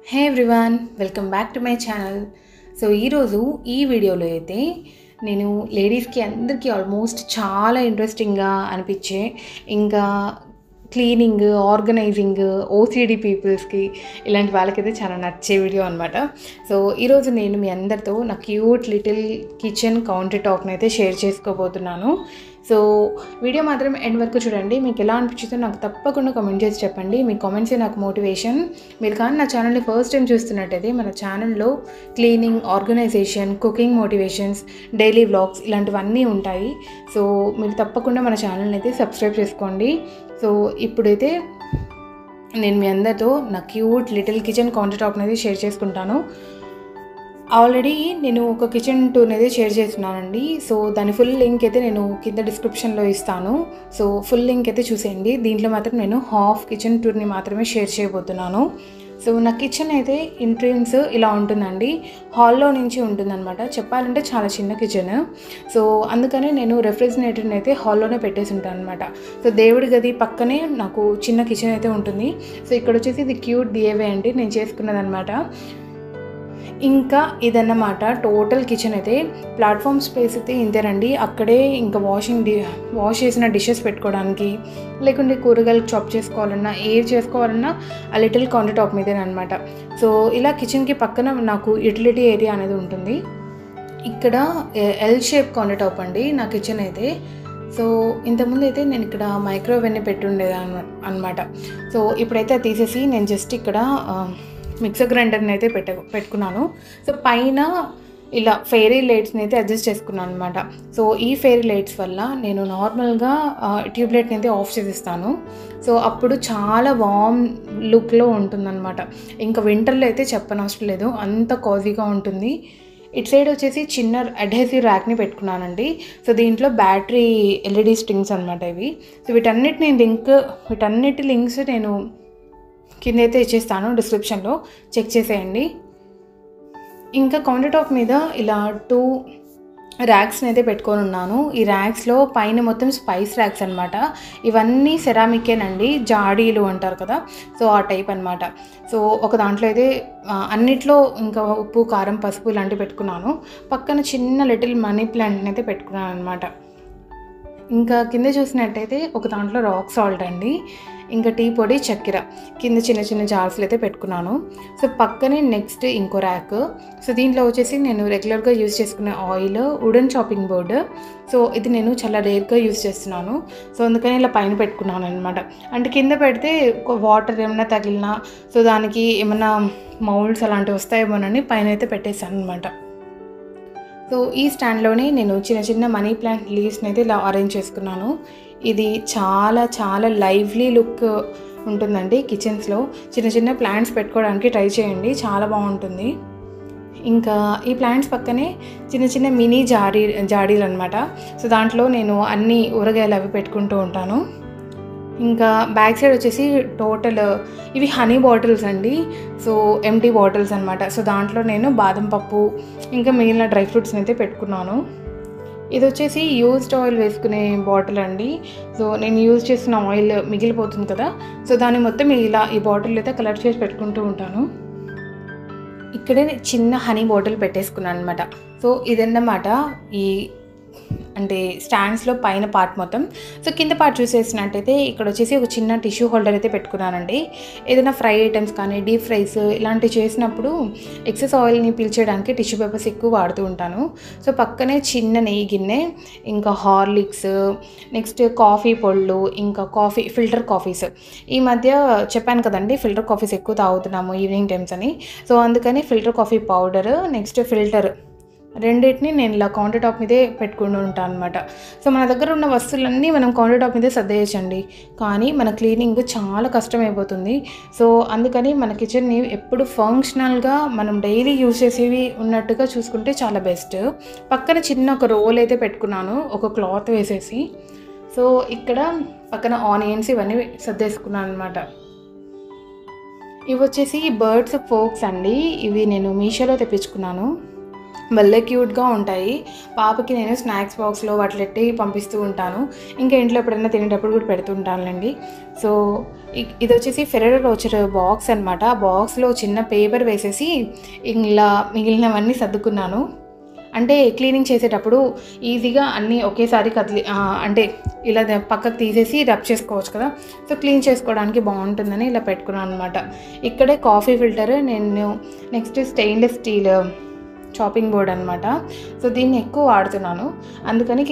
Hey everyone, welcome back to my channel. So ఈరోజు ఈ వీడియోలో అయితే నేను లేడీస్కి అందరికీ ఆల్మోస్ట్ చాలా ఇంట్రెస్టింగ్గా అనిపించే ఇంకా క్లీనింగ్, ఆర్గనైజింగ్, ఓసిడి పీపుల్స్కి ఇలాంటి వాళ్ళకైతే చాలా నచ్చే వీడియో అనమాట. సో ఈరోజు నేను మీ అందరితో నా క్యూట్ లిటిల్ కిచెన్ కౌంటర్ టాప్ని అయితే షేర్ చేసుకోబోతున్నాను. సో వీడియో మాత్రం ఎండ్ వరకు చూడండి. మీకు ఎలా అనిపించిందో నాకు తప్పకుండా కామెంట్ చేసి చెప్పండి. మీ కామెంట్సే నాకు మోటివేషన్. మీరు కానీ నా ఛానల్ని ఫస్ట్ టైం చూస్తున్నట్టయితే మన ఛానల్లో cleaning, organization, cooking motivations, daily vlogs ఇలాంటివన్నీ ఉంటాయి. సో మీరు తప్పకుండా మన ఛానల్ని అయితే సబ్స్క్రైబ్ చేసుకోండి. సో ఇప్పుడైతే నేను మీ అందరితో నా క్యూట్ లిటిల్ కిచెన్ కౌంటర్ టాప్ని అయితే షేర్ చేసుకుంటాను. ఆల్రెడీ నేను ఒక కిచెన్ టూర్ అయితే షేర్ చేస్తున్నానండి. సో దాని ఫుల్ లింక్ అయితే నేను కింద డిస్క్రిప్షన్లో ఇస్తాను. సో ఫుల్ లింక్ అయితే చూసేయండి. దీంట్లో మాత్రం నేను హాఫ్ కిచెన్ టూర్ని మాత్రమే షేర్ చేయబోతున్నాను. సో నా కిచెన్ అయితే ఎంట్రన్స్ ఇలా ఉంటుందండి. హాల్లో నుంచి ఉంటుందన్నమాట. చెప్పాలంటే చాలా చిన్న కిచెన్. సో అందుకనే నేను రెఫ్రిజిరేటర్ని అయితే హాల్లోనే పెట్టేసి ఉంటాను అనమాట. సో దేవుడి గది పక్కనే నాకు చిన్న కిచెన్ అయితే ఉంటుంది. సో ఇక్కడ వచ్చేసి ఇది క్యూట్ డిఏవే అండి, నేను చేసుకున్నదనమాట. ఇంకా ఇదన్నమాట టోటల్ కిచెన్ అయితే. ప్లాట్ఫామ్ స్పేస్ అయితే ఇంతేనండి. అక్కడే ఇంకా వాష్ చేసిన డిషెస్ పెట్టుకోవడానికి, లేకుంటే కూరగాయలు చాప్ చేసుకోవాలన్నా, చేసుకోవాలన్నా ఆ లిటిల్ కౌంటర్ టాప్ మీదేనమాట. సో ఇలా కిచెన్కి పక్కన నాకు యూటిలిటీ ఏరియా అనేది ఉంటుంది. ఇక్కడ ఎల్ షేప్ కౌంటర్ టాప్ అండి నా కిచెన్ అయితే. సో ఇంతకుముందు అయితే నేను ఇక్కడ మైక్రోవేవ్ని పెట్టుండేది అనమాట. సో ఇప్పుడైతే అది తీసేసి నేను జస్ట్ ఇక్కడ మిక్సర్ గ్రైండర్ని అయితే పెట్టుకున్నాను. సో పైన ఇలా ఫెయిరీ లైట్స్ని అయితే అడ్జస్ట్ చేసుకున్నాను అనమాట. సో ఈ ఫెయిరీ లైట్స్ వల్ల నేను నార్మల్గా ట్యూబ్లైట్ని అయితే ఆఫ్ చేసిస్తాను. సో అప్పుడు చాలా వామ్ లుక్లో ఉంటుందన్నమాట. ఇంకా వింటర్లో అయితే చెప్పనవసరం లేదు, అంత కాజీగా ఉంటుంది. ఇటు సైడ్ వచ్చేసి చిన్న అడ్హెసివ్ ర్యాక్ని పెట్టుకున్నానండి. సో దీంట్లో బ్యాటరీ ఎల్ఈడి స్ట్రింగ్స్ అనమాట ఇవి. సో వీటన్నిటి లింక్స్ నేను కింద అయితే ఇచ్చేస్తాను డిస్క్రిప్షన్లో, చెక్ చేసేయండి. ఇంకా కౌంటర్ టాప్ మీద ఇలా 2 ర్యాక్స్ని అయితే పెట్టుకొని ఉన్నాను. ఈ ర్యాక్స్లో పైన మొత్తం స్పైస్ ర్యాక్స్ అనమాట. ఇవన్నీ సెరామికేనండి, జాడీలు అంటారు కదా, సో ఆ టైప్ అనమాట. సో ఒక దాంట్లో అయితే అన్నిట్లో ఇంకా ఉప్పు, కారం, పసుపు ఇలాంటివి పెట్టుకున్నాను. పక్కన చిన్న లిటిల్ మనీ ప్లాంట్ని అయితే పెట్టుకున్నాను అనమాట. ఇంకా కింద చూసినట్టయితే ఒక దాంట్లో రాక్ సాల్ట్ అండి, ఇంకా టీ పొడి, చక్కెర కింద చిన్న చిన్న జార్స్లు అయితే పెట్టుకున్నాను. సో పక్కనే నెక్స్ట్ ఇంకో ర్యాక్. సో దీంట్లో వచ్చేసి నేను రెగ్యులర్గా యూజ్ చేసుకునే oil, wooden chopping board. So ఇది నేను చాలా రేర్గా యూజ్ చేస్తున్నాను. సో అందుకని ఇలా పైన పెట్టుకున్నాను అనమాట. అంటే కింద పెడితే వాటర్ ఏమైనా తగిలినా, సో దానికి ఏమైనా మౌల్డ్స్ అలాంటివి వస్తాయేమోనని పైన అయితే పెట్టేశాను అనమాట. సో ఈ స్టాండ్లోనే నేను చిన్న చిన్న మనీ ప్లాంట్ లీవ్స్ని అయితే ఇలా అరేంజ్ చేసుకున్నాను. ఇది చాలా చాలా లైవ్లీ లుక్ ఉంటుందండి. కిచెన్స్లో చిన్న చిన్న ప్లాంట్స్ పెట్టుకోవడానికి ట్రై చేయండి, చాలా బాగుంటుంది. ఇంకా ఈ ప్లాంట్స్ పక్కనే చిన్న చిన్న మినీ జాడీలు అనమాట. సో దాంట్లో నేను అన్ని ఊరగాయలు అవి పెట్టుకుంటూ ఉంటాను. ఇంకా బ్యాక్ సైడ్ వచ్చేసి టోటల్ ఇవి హనీ బాటిల్స్ అండి. సో ఎంటీ బాటిల్స్ అనమాట. సో దాంట్లో నేను బాదం పప్పు ఇంకా మిగిలిన డ్రై ఫ్రూట్స్ని అయితే పెట్టుకున్నాను. ఇది వచ్చేసి యూజ్డ్ ఆయిల్ వేసుకునే బాటిల్ అండి. సో నేను యూజ్ చేసిన ఆయిల్ మిగిలిపోతుంది కదా, సో దాన్ని మొత్తం ఇలా ఈ బాటిల్ అయితే కలెక్ట్ చేసి పెట్టుకుంటూ ఉంటాను. ఇక్కడే చిన్న హనీ బాటిల్ పెట్టేసుకున్నాను అనమాట. సో ఇదన్నమాట ఈ అంటే స్టాండ్స్లో పైన పార్ట్ మొత్తం. సో కింద పార్ట్ చూసేసినట్టయితే ఇక్కడ వచ్చేసి ఒక చిన్న టిష్యూ హోల్డర్ అయితే పెట్టుకున్నానండి. ఏదైనా ఫ్రై ఐటమ్స్ కానీ, డీప్ ఫ్రైస్ ఇలాంటివి చేసినప్పుడు ఎక్సెస్ ఆయిల్ని పీల్చేయడానికి టిష్యూ పేపర్స్ ఎక్కువ వాడుతూ ఉంటాను. సో పక్కనే చిన్న నెయ్యి గిన్నె, ఇంకా హార్లిక్స్, నెక్స్ట్ కాఫీ పొళ్ళు, ఇంకా ఫిల్టర్ కాఫీస్. ఈ మధ్య చెప్పాను కదండి, ఫిల్టర్ కాఫీస్ ఎక్కువ తాగుతున్నాము ఈవినింగ్ టైమ్స్ అని. సో అందుకని filter coffee powder, next filter, రెండింటిని నేను ఇలా కౌంటర్ టాప్ మీదే పెట్టుకుంటూ ఉంటాను అనమాట. సో మన దగ్గర ఉన్న వస్తువులన్నీ మనం కౌంటర్ టాప్ మీదే సర్దేయచ్చండి, కానీ మన క్లీనింగ్ చాలా కష్టమైపోతుంది. సో అందుకని మన కిచెన్ని ఎప్పుడు ఫంక్షనల్గా మనం డైలీ యూజ్ చేసేవి ఉన్నట్టుగా చూసుకుంటే చాలా బెస్ట్. పక్కన చిన్న ఒక రోల్ అయితే పెట్టుకున్నాను, ఒక క్లాత్ వేసేసి. సో ఇక్కడ పక్కన ఆనియన్స్ ఇవన్నీ సర్దేసుకున్నాను అనమాట. ఇవి వచ్చేసి బర్డ్స్ ఫోక్స్ అండి. ఇవి నేను మీషోలో తెప్పించుకున్నాను. భలే క్యూట్గా ఉంటాయి. పాపకి నేను స్నాక్స్ బాక్స్లో వాటిలెట్టి పంపిస్తూ ఉంటాను. ఇంకా ఇంట్లో ఎప్పుడైనా తినేటప్పుడు కూడా పెడుతుంటానులేండి. సో ఇది వచ్చేసి ఫెరెరో రోచర్ బాక్స్ అనమాట. ఆ బాక్స్లో చిన్న పేపర్ వేసేసి ఇలా మిగిలినవన్నీ సర్దుకున్నాను. అంటే క్లీనింగ్ చేసేటప్పుడు ఈజీగా అన్నీ ఒకేసారి అంటే ఇలా పక్కకు తీసేసి రబ్ చేసుకోవచ్చు కదా. సో క్లీన్ చేసుకోవడానికి బాగుంటుందని ఇలా పెట్టుకున్నాను అనమాట. ఇక్కడే కాఫీ ఫిల్టర్, నేను next stainless steel chopping board అనమాట. సో దీన్ని ఎక్కువ వాడుతున్నాను, అందుకని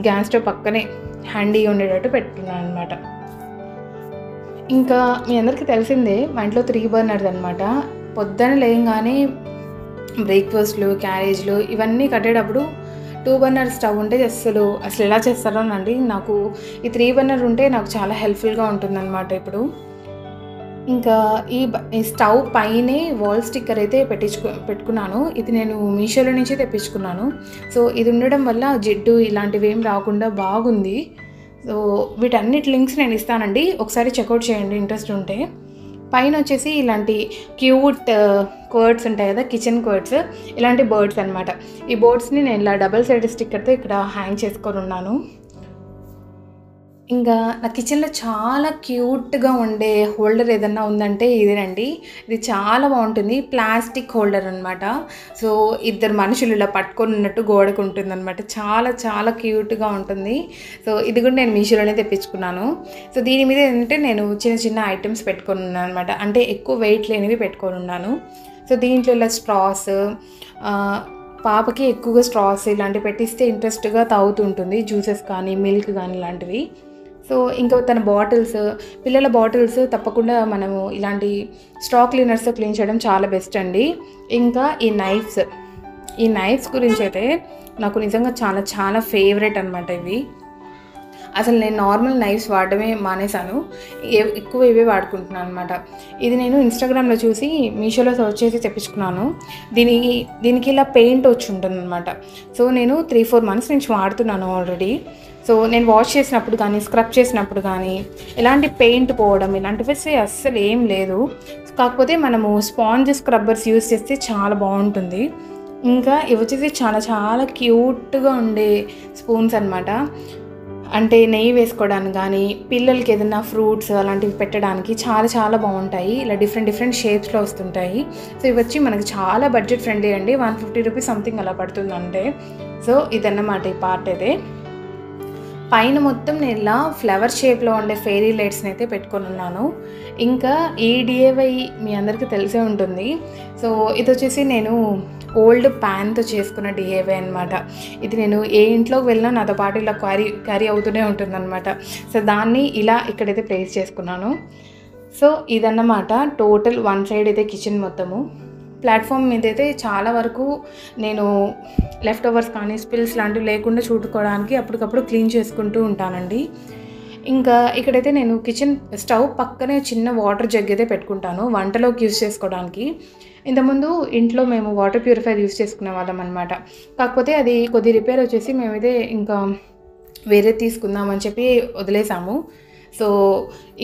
గ్యాస్ స్టవ్ పక్కనే హ్యాండీ ఉండేటట్టు పెట్టుకున్నాను అనమాట. ఇంకా మీ అందరికీ తెలిసిందే మా ఇంట్లో 3 బర్నర్స్ అనమాట. పొద్దున లేయంగానే బ్రేక్ఫాస్ట్లు, క్యారేజ్లు ఇవన్నీ కట్టేటప్పుడు 2 బర్నర్ స్టవ్ ఉంటే అసలు ఎలా చేస్తారోనండి. నాకు ఈ 3 బర్నర్ ఉంటే నాకు చాలా హెల్ప్ఫుల్గా ఉంటుందన్నమాట. ఇప్పుడు ఇంకా ఈ స్టవ్ పైనే వాల్ స్టిక్కర్ అయితే పెట్టుకున్నాను. ఇది నేను మీషోలో నుంచి తెప్పించుకున్నాను. సో ఇది ఉండడం వల్ల జిడ్డు ఇలాంటివి ఏం రాకుండా బాగుంది. సో వీటన్నిటి లింక్స్ నేను ఇస్తానండి, ఒకసారి చెక్అవుట్ చేయండి ఇంట్రెస్ట్ ఉంటే. పైన వచ్చేసి ఇలాంటి క్యూట్ కర్డ్స్ ఉంటాయి కదా, కిచెన్ కర్డ్స్, ఇలాంటి బర్డ్స్ అనమాట. ఈ బర్డ్స్ని నేను ఇలా డబల్ సైడ్ స్టిక్కర్తో ఇక్కడ హ్యాంగ్ చేసుకొని ఉన్నాను. ఇంకా నా కిచెన్లో చాలా క్యూట్గా ఉండే హోల్డర్ ఏదన్నా ఉందంటే ఇదేనండి. ఇది చాలా బాగుంటుంది, ప్లాస్టిక్ హోల్డర్ అనమాట. సో 2 మనుషులు ఇలా పట్టుకొని ఉన్నట్టు గోడకు ఉంటుంది అనమాట. చాలా చాలా క్యూట్గా ఉంటుంది. సో ఇది కూడా నేను మీషోలోనే తెప్పించుకున్నాను. సో దీని మీద ఏంటంటే నేను చిన్న చిన్న ఐటమ్స్ పెట్టుకొని ఉన్నాను అనమాట. అంటే ఎక్కువ వెయిట్ లేనివి పెట్టుకొని ఉన్నాను. సో దీంట్లో ఇలా స్ట్రాస్, పాపకి ఎక్కువగా స్ట్రాస్ ఇలాంటివి పెట్టిస్తే ఇంట్రెస్ట్గా తాగుతుంటుంది, జ్యూసెస్ కానీ మిల్క్ కానీ ఇలాంటివి. సో ఇంకా తన బాటిల్స్, పిల్లల బాటిల్స్ తప్పకుండా మనము ఇలాంటి స్ట్రా క్లీనర్స్తో క్లీన్ చేయడం చాలా బెస్ట్ అండి. ఇంకా ఈ నైఫ్స్ గురించి అయితే నాకు నిజంగా చాలా చాలా ఫేవరెట్ అనమాట. ఇవి అసలు నేను నార్మల్ నైఫ్స్ వాడడమే మానేశాను, ఎక్కువ ఇవే వాడుకుంటున్నాను అనమాట. ఇది నేను ఇన్స్టాగ్రామ్లో చూసి మీషోలో సర్చ్ చేసి తెప్పించుకున్నాను. దీనికి ఇలా పెయింట్ వచ్చి ఉంటుంది అనమాట. సో నేను 3-4 మంత్స్ నుంచి వాడుతున్నాను ఆల్రెడీ. సో నేను వాష్ చేసినప్పుడు కానీ స్క్రబ్ చేసినప్పుడు కానీ ఎలాంటి పెయింట్ పోవడం ఇలాంటివి అస్సలు ఏం లేదు. కాకపోతే మనము స్పాంజ్ స్క్రబ్బర్స్ యూస్ చేస్తే చాలా బాగుంటుంది. ఇంకా ఇవి వచ్చేసి చాలా చాలా క్యూట్గా ఉండే స్పూన్స్ అనమాట. అంటే నెయ్యి వేసుకోవడానికి కానీ పిల్లలకి ఏదైనా ఫ్రూట్స్ అలాంటివి పెట్టడానికి చాలా చాలా బాగుంటాయి. ఇలా డిఫరెంట్ షేప్స్లో వస్తుంటాయి. సో ఇవి వచ్చి మనకి చాలా బడ్జెట్ ఫ్రెండ్లీ అండి. 150 రూపీస్ సంథింగ్ అలా పడుతుందంటే. సో ఇదన్నమాట ఈ పార్ట్ అయితే. పైన మొత్తం నేను ఇలా ఫ్లవర్ షేప్లో ఉండే ఫెయిరీ లైట్స్ని అయితే పెట్టుకొని ఉన్నాను. ఇంకా ఈ డిఐవై మీ అందరికీ తెలిసే ఉంటుంది. సో ఇది వచ్చేసి నేను ఓల్డ్ ప్యాన్తో చేసుకున్న డిఐవై అనమాట. ఇది నేను ఏ ఇంట్లోకి వెళ్ళినా నాతో పాటు ఇలా క్యారీ అవుతూనే ఉంటుందన్నమాట. సో దాన్ని ఇలా ఇక్కడైతే ప్లేస్ చేసుకున్నాను. సో ఇదన్నమాట టోటల్ 1 సైడ్ అయితే కిచెన్ మొత్తము. ప్లాట్ఫామ్ మీద అయితే చాలా వరకు నేను లెఫ్ట్ ఓవర్స్ కానీ స్పిల్స్ లాంటివి లేకుండా చూడుకోవడానికి అప్పటికప్పుడు క్లీన్ చేసుకుంటూ ఉంటానండి. ఇంకా ఇక్కడైతే నేను కిచెన్ స్టవ్ పక్కనే చిన్న వాటర్ జగ్ అయితే పెట్టుకుంటాను వంటలోకి యూజ్ చేసుకోవడానికి. ఇంతకుముందు ఇంట్లో మేము వాటర్ ప్యూరిఫైర్ యూజ్ చేసుకునే వాళ్ళం అనమాట. కాకపోతే అది కొద్ది రిపేర్ వచ్చేసి మేమైతే ఇంకా వేరే తీసుకుందామని చెప్పి వదిలేసాము. సో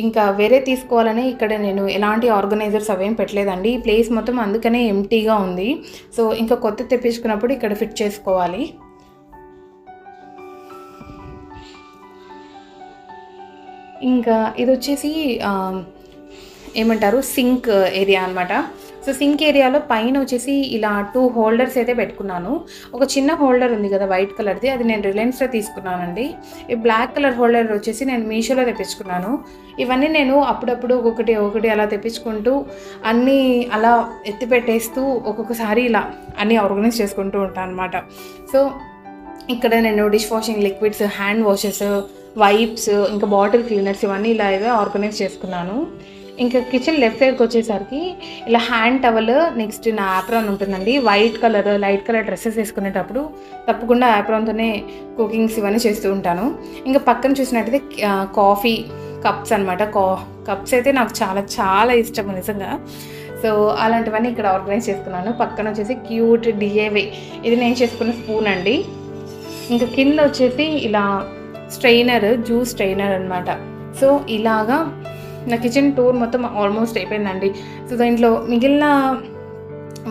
ఇంకా వేరే తీసుకోవాలని ఇక్కడ నేను ఎలాంటి ఆర్గనైజర్స్ అవేం పెట్టలేదండి. ఈ ప్లేస్ మొత్తం అందుకనే ఎంటీగా ఉంది. సో ఇంకా కొత్త తెప్పించుకున్నప్పుడు ఇక్కడ ఫిట్ చేసుకోవాలి. ఇంకా ఇది వచ్చేసి ఏమంటారు సింక్ ఏరియా అనమాట. సో సింక్ ఏరియాలో పైన వచ్చేసి ఇలా 2 హోల్డర్స్ అయితే పెట్టుకున్నాను. ఒక చిన్న హోల్డర్ ఉంది కదా వైట్ కలర్ది, అది నేను రిలయన్స్లో తీసుకున్నానండి. ఈ బ్లాక్ కలర్ హోల్డర్ వచ్చేసి నేను మీషోలో తెప్పించుకున్నాను. ఇవన్నీ నేను అప్పుడప్పుడు ఒకటి అలా తెప్పించుకుంటూ అన్నీ అలా ఎత్తి పెట్టేస్తూ ఒక్కొక్కసారి ఇలా అన్నీ ఆర్గనైజ్ చేసుకుంటూ ఉంటాను అనమాట. సో ఇక్కడ నేను dish washing liquids, hand washes, wipes, ఇంకా బాటిల్ క్లీనర్స్ ఇవన్నీ ఇలా ఇవే ఆర్గనైజ్ చేసుకున్నాను. ఇంకా కిచెన్ లెఫ్ట్ సైడ్కి వచ్చేసరికి ఇలా హ్యాండ్ టవల్, నెక్స్ట్ నా యాప్రాన్ ఉంటుందండి. లైట్ కలర్ డ్రెస్సెస్ వేసుకునేటప్పుడు తప్పకుండా యాప్రాన్తోనే కుకింగ్స్ ఇవన్నీ చేస్తూ ఉంటాను. ఇంకా పక్కన చూసినట్టయితే కాఫీ కప్స్ అనమాట. కప్స్ అయితే నాకు చాలా చాలా ఇష్టం నిజంగా. సో అలాంటివన్నీ ఇక్కడ ఆర్గనైజ్ చేసుకున్నాను. పక్కన వచ్చేసి క్యూట్ డిఐవై, ఇది నేను చేసుకున్న స్పూన్ అండి. ఇంకా కింద వచ్చేసి ఇలా స్ట్రైనర్, జ్యూస్ స్ట్రైనర్ అనమాట. సో ఇలాగా నా కిచెన్ టూర్ మొత్తం ఆల్మోస్ట్ అయిపోయిందండి. సో దాంట్లో మిగిలిన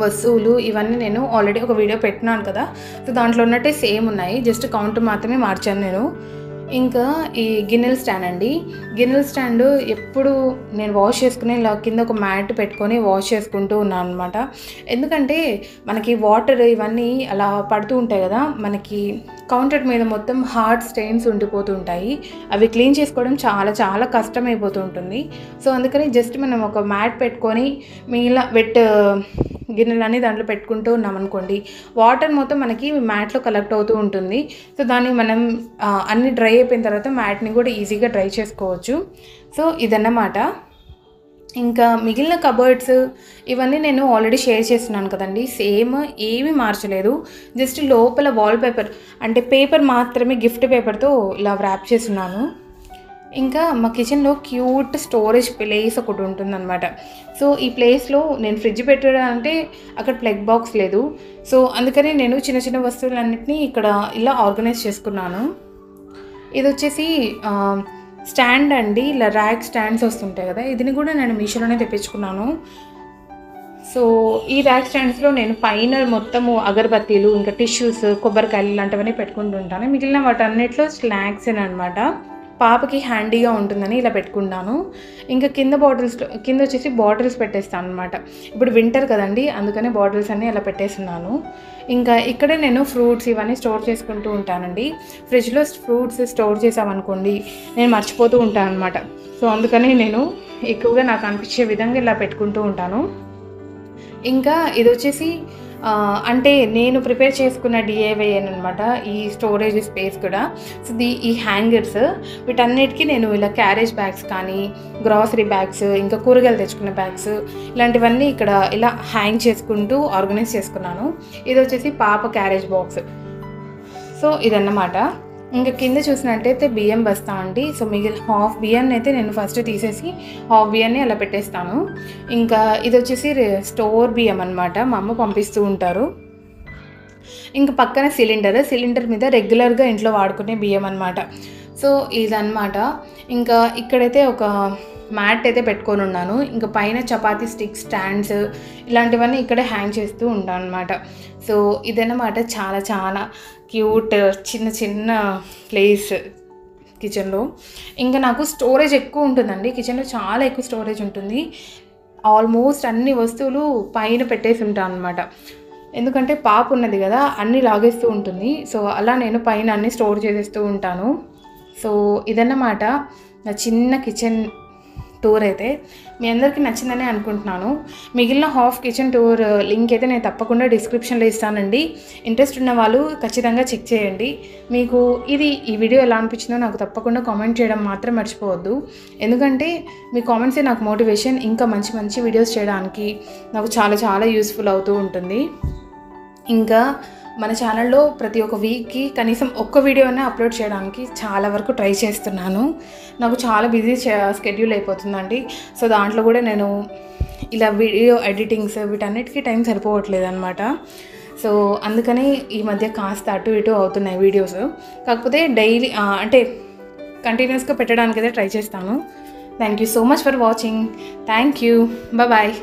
వస్తువులు ఇవన్నీ నేను ఆల్రెడీ ఒక వీడియో పెట్టినాను కదా. సో దాంట్లో ఉన్నట్టే సేమ్ ఉన్నాయి, జస్ట్ కౌంట్ మాత్రమే మార్చాను నేను. ఇంకా ఈ గిన్నెల స్టాండ్ అండి. గిన్నెల స్టాండ్ ఎప్పుడు నేను వాష్ చేసుకుని ఇలా కింద ఒక మ్యాట్ పెట్టుకొని వాష్ చేసుకుంటూ ఉన్నాను అనమాట. ఎందుకంటే మనకి వాటర్ ఇవన్నీ అలా పడుతూ ఉంటాయి కదా, మనకి కౌంటర్ మీద మొత్తం హార్డ్ స్టెయిన్స్ ఉండిపోతూ ఉంటాయి. అవి క్లీన్ చేసుకోవడం చాలా చాలా కష్టమైపోతూ ఉంటుంది. సో అందుకని జస్ట్ మనం ఒక మ్యాట్ పెట్టుకొని మిగిలిన వెట్ గిన్నెలన్నీ దాంట్లో పెట్టుకుంటూ ఉన్నాం అనుకోండి, వాటర్ మొత్తం మనకి మ్యాట్లో కలెక్ట్ అవుతూ ఉంటుంది. సో దాన్ని మనం అన్నీ డ్రై అయిపోయిన తర్వాత మ్యాట్ని కూడా ఈజీగా డ్రై చేసుకోవచ్చు. సో ఇదన్నమాట. ఇంకా మిగిలిన కబర్డ్స్ ఇవన్నీ నేను ఆల్రెడీ షేర్ చేస్తున్నాను కదండి, సేమ్ ఏమీ మార్చలేదు. జస్ట్ లోపల వాల్ పేపర్ అంటే పేపర్ మాత్రమే గిఫ్ట్ పేపర్తో ఇలా ర్యాప్ చేస్తున్నాను. ఇంకా మా కిచెన్లో క్యూట్ స్టోరేజ్ ప్లేస్ ఒకటి ఉంటుందన్నమాట. సో ఈ ప్లేస్లో నేను ఫ్రిడ్జ్ పెట్టాలంటే అక్కడ ప్లగ్ బాక్స్ లేదు. సో అందుకని నేను చిన్న చిన్న వస్తువులన్నింటినీ ఇక్కడ ఇలా ఆర్గనైజ్ చేసుకున్నాను. ఇది వచ్చేసి స్టాండ్ అండి, ఇలా ర్యాక్ స్టాండ్స్ వస్తుంటాయి కదా, ఇదిని కూడా నేను మీషోలోనే తెప్పించుకున్నాను. సో ఈ ర్యాక్ స్టాండ్స్లో నేను పైన మొత్తము అగరబత్తీలు, ఇంకా టిష్యూస్, కొబ్బరికాయలు ఇలాంటివన్నీ పెట్టుకుంటూ ఉంటాను. మిగిలిన వాటన్నిటిలో స్నాక్స్ అనమాట. పాపకి హ్యాండీగా ఉంటుందని ఇలా పెట్టుకున్నాను. ఇంకా కింద వచ్చేసి బాటిల్స్ పెట్టేస్తాను అనమాట. ఇప్పుడు వింటర్ కదండి, అందుకని బాటిల్స్ అన్నీ అలా పెట్టేస్తున్నాను. ఇంకా ఇక్కడే నేను ఫ్రూట్స్ ఇవన్నీ స్టోర్ చేసుకుంటూ ఉంటానండి. ఫ్రిడ్జ్లో ఫ్రూట్స్ స్టోర్ చేసామనుకోండి నేను మర్చిపోతూ ఉంటాను అనమాట. సో అందుకని నేను ఎక్కువగా నాకు అనిపించే విధంగా ఇలా పెట్టుకుంటూ ఉంటాను. ఇంకా ఇది వచ్చేసి అంటే నేను ప్రిపేర్ చేసుకున్న డిఐవై అనమాట ఈ స్టోరేజ్ స్పేస్ కూడా. సో ఈ హ్యాంగర్స్ వీటన్నిటికీ నేను ఇలా క్యారేజ్ బ్యాగ్స్ కానీ, గ్రాసరీ బ్యాగ్స్, ఇంకా కూరగాయలు తెచ్చుకున్న బ్యాగ్స్ ఇలాంటివన్నీ ఇక్కడ ఇలా హ్యాంగ్ చేసుకుంటూ ఆర్గనైజ్ చేసుకున్నాను. ఇది వచ్చేసి పాప క్యారేజ్ బాక్స్. సో ఇదన్నమాట. ఇంకా కింద చూసినట్టయితే బియ్యం బస్తా అండి. సో మిగిలిన హాఫ్ బియ్యాన్ని అయితే నేను ఫస్ట్ తీసేసి హాఫ్ బియ్యాన్ని అలా పెట్టేస్తాను. ఇంకా ఇది వచ్చేసి స్టోర్ బియ్యం అనమాట, మా అమ్మ పంపిస్తూ ఉంటారు. ఇంకా పక్కన సిలిండర్ మీద రెగ్యులర్గా ఇంట్లో వాడుకునే బియ్యం అనమాట. సో ఇదన్నమాట. ఇంకా ఇక్కడైతే ఒక మ్యాట్ అయితే పెట్టుకొని ఉన్నాను. ఇంకా పైన చపాతీ స్టిక్ స్టాండ్స్ ఇలాంటివన్నీ ఇక్కడే హ్యాంగ్ చేస్తూ ఉంటాను అనమాట. సో ఇదన్నమాట, చాలా చాలా క్యూట్ చిన్న చిన్న ప్లేస్ కిచెన్లో. ఇంకా నాకు స్టోరేజ్ ఎక్కువ ఉంటుందండి, కిచెన్లో చాలా ఎక్కువ స్టోరేజ్ ఉంటుంది. ఆల్మోస్ట్ అన్ని వస్తువులు పైన పెట్టేసి ఉంటాను అనమాట. ఎందుకంటే పాప ఉన్నది కదా, అన్నీ లాగేస్తూ ఉంటుంది. సో అలా నేను పైన అన్నీ స్టోర్ చేసేస్తూ ఉంటాను. సో ఇదన్నమాట నా చిన్న కిచెన్ టూర్ అయితే. మీ అందరికీ నచ్చిందని అనుకుంటున్నాను. మిగిలిన హాఫ్ కిచెన్ టూర్ లింక్ అయితే నేను తప్పకుండా డిస్క్రిప్షన్లో ఇస్తానండి. ఇంట్రెస్ట్ ఉన్న వాళ్ళు ఖచ్చితంగా చెక్ చేయండి. మీకు ఈ వీడియో ఎలా అనిపించిందో నాకు తప్పకుండా కామెంట్ చేయడం మాత్రం మర్చిపోవద్దు. ఎందుకంటే మీ కామెంట్సే నాకు మోటివేషన్, ఇంకా మంచి మంచి వీడియోస్ చేయడానికి నాకు చాలా చాలా యూస్ఫుల్ అవుతూ ఉంటుంది. ఇంకా మన ఛానల్లో ప్రతి ఒక్క వీక్కి కనీసం ఒక్క వీడియోనే అప్లోడ్ చేయడానికి చాలా వరకు ట్రై చేస్తున్నాను. నాకు చాలా బిజీ స్కెడ్యూల్ అయిపోతుందండి. సో దాంట్లో కూడా నేను ఇలా వీడియో ఎడిటింగ్స్ వీటన్నిటికీ టైం సరిపోవట్లేదు అనమాట. సో అందుకని ఈ మధ్య కాస్త అటు ఇటు అవుతున్నాయి వీడియోస్. కాకపోతే డైలీ అంటే కంటిన్యూస్గా పెట్టడానికైతే ట్రై చేస్తాను. Thank you so much for watching. Thank you. Bye.